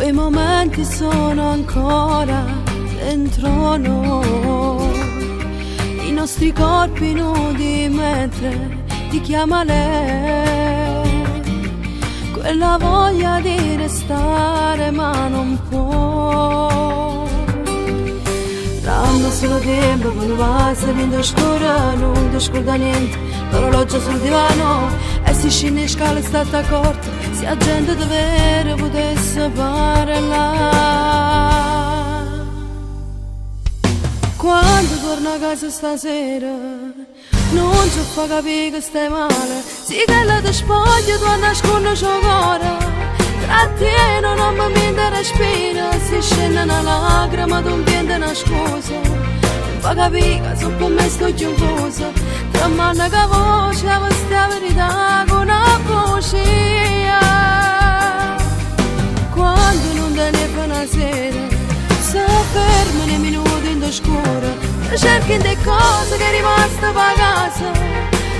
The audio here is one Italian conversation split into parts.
quei momenti sono ancora dentro noi, i nostri corpi nudi mentre ti chiama lei, quella voglia di restare ma non può. Danno solo tempo quando va salendo scura, non ti scorda niente, l'orologio sul divano e si scende in scala e sta corta, se la gente davvero potesse parlare. Quando torno a casa stasera non ci fa capire che stai male, sì che la ti spoglio tu a nascondere ciò cuore, trattieno non mi mente respira, si scende una lacrima tu piende una scusa, non fa capire che su per me sto confusa, tra manna che voce a questa verità con una voce. Quando non te ne fa una sera se ferma nei minuti in scuro, cerchi in cose che è rimasta per casa,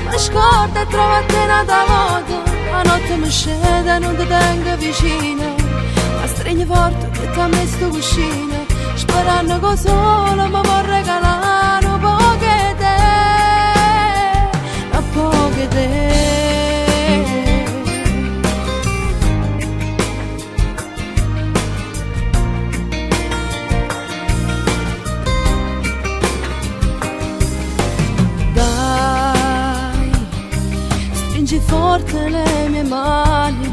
ma scorda e trova a te una volta, la notte mi scende e non ti tengo vicino, ma stringi forte che ti ha messo cuscino, sperando che solo mi può regalare un po' che te, un po' che te. Stringi forte le mie mani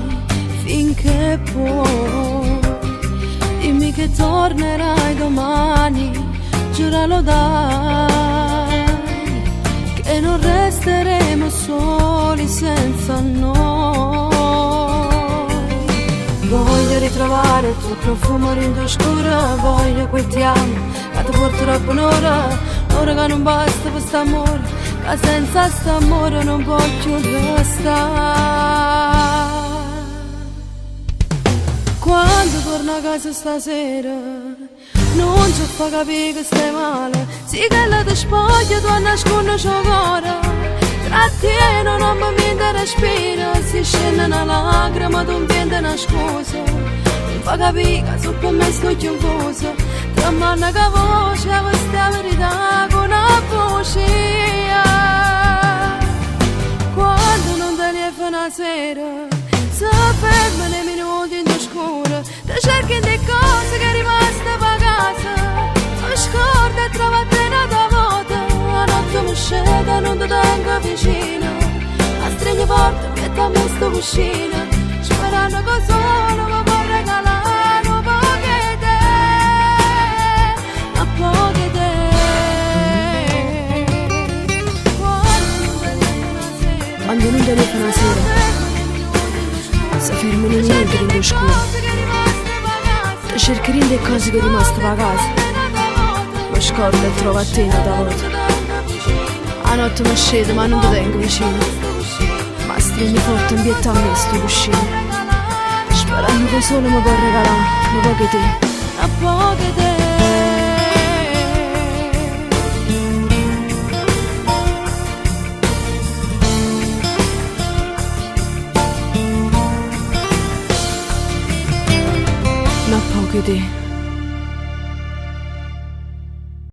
finché puoi, dimmi che tornerai domani, giuralo dai, che non resteremo soli senza noi. Voglio ritrovare il tuo profumo rindo scuro, voglio quel ti amo, che ti porterò con ora che non basta questo amore, ma senza st'amore non voglio restare. Quando torno a casa stasera non ci fa capire che stai male, sì che la ti spoglio tu a nascondere ciò cuore, trattieno non mi mente respira, si scende una lacrima tu piende una scusa, non fa capire che su per me sto confusa, tra manna che voce a questa verità con una voce. Quando non te ne fa una sera se ferma nei minuti in scuro, ti cerchi in cose che è rimasta per casa, mi scorda e trova a te una volta, la notte mi scende e non ti tengo vicino, ma stringi forte che ti ha messo cuscino, sperando che solo mi può regalare un po' che te, un po' che te. Quando non te ne fa una sera se fermi nei minuti in scuro, ti cerchi le cose che è rimaste per casa, mi scordo e trovo a te una volta, la notte mi scende ma non ti tengo vicino, ma stringi forte in pietà a me sto cuscino, sperando che solo mi può regalare un po' che te, un po' che te. Ma poco di